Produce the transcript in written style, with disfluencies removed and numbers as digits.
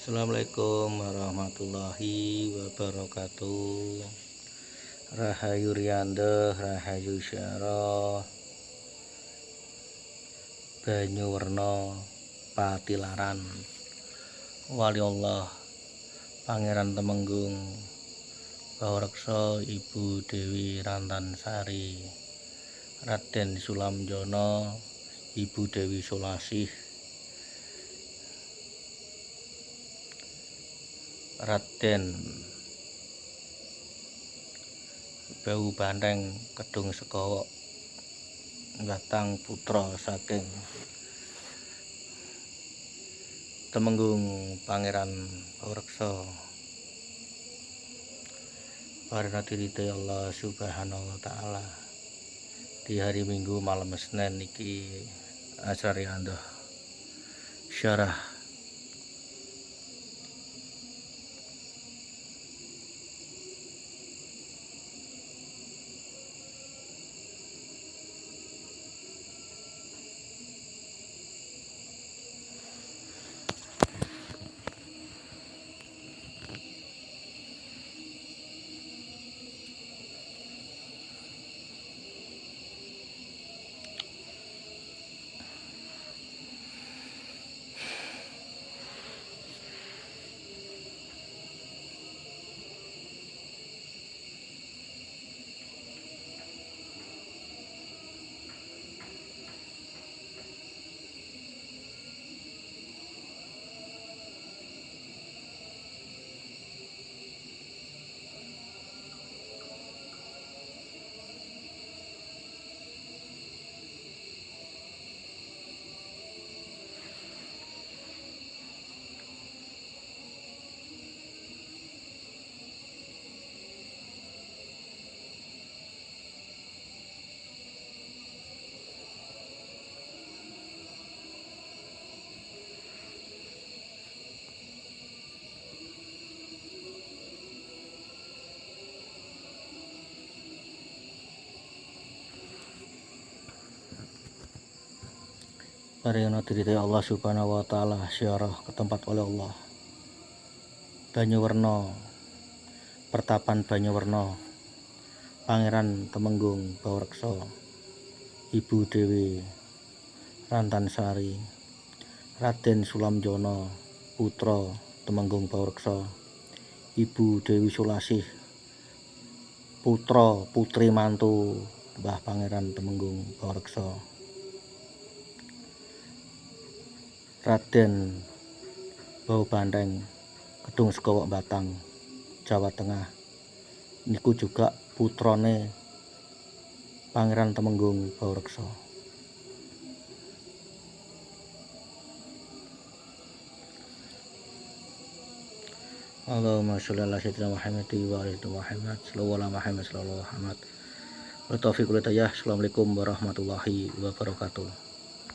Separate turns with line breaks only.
Assalamualaikum warahmatullahi wabarakatuh. Rahayu Riyanda, Rahayu Syara, banyu werna Patilaran. Wali Allah Pangeran Temenggung Bawreksa Ibu Dewi Rantansari, Raden Sulamjono Ibu Dewi Sulasih, Raden Bau Banteng Kedung Sekowo Batang putra saking Temenggung Pangeran Bawreksa Parina Tirite Allah Subhanahu wa Ta'ala di hari Minggu malam Senin niki Asari Anda syarah Parina Tirite Allah Subhanahu wa Ta'ala syarah ke tempat oleh Allah. Banyu werna pertapan banyu werna Pangeran Temenggung Bawreksa Ibu Dewi Rantansari, Raden Sulamjono putra Temenggung Bawreksa Ibu Dewi Sulasih putra putri mantu Mbah Pangeran Temenggung Bawreksa, Raden Bau Banteng Kedung Sekowo Batang Jawa Tengah niku juga putrane Pangeran Temenggung Bawreksa. Allahumma sholli ala sayyidina Muhammad wa ala Muhammad sallallahu alaihi Muhammad sallallahu alaihi Muhammad. Wa taufiq wal hidayah. Assalamualaikum warahmatullahi wabarakatuh.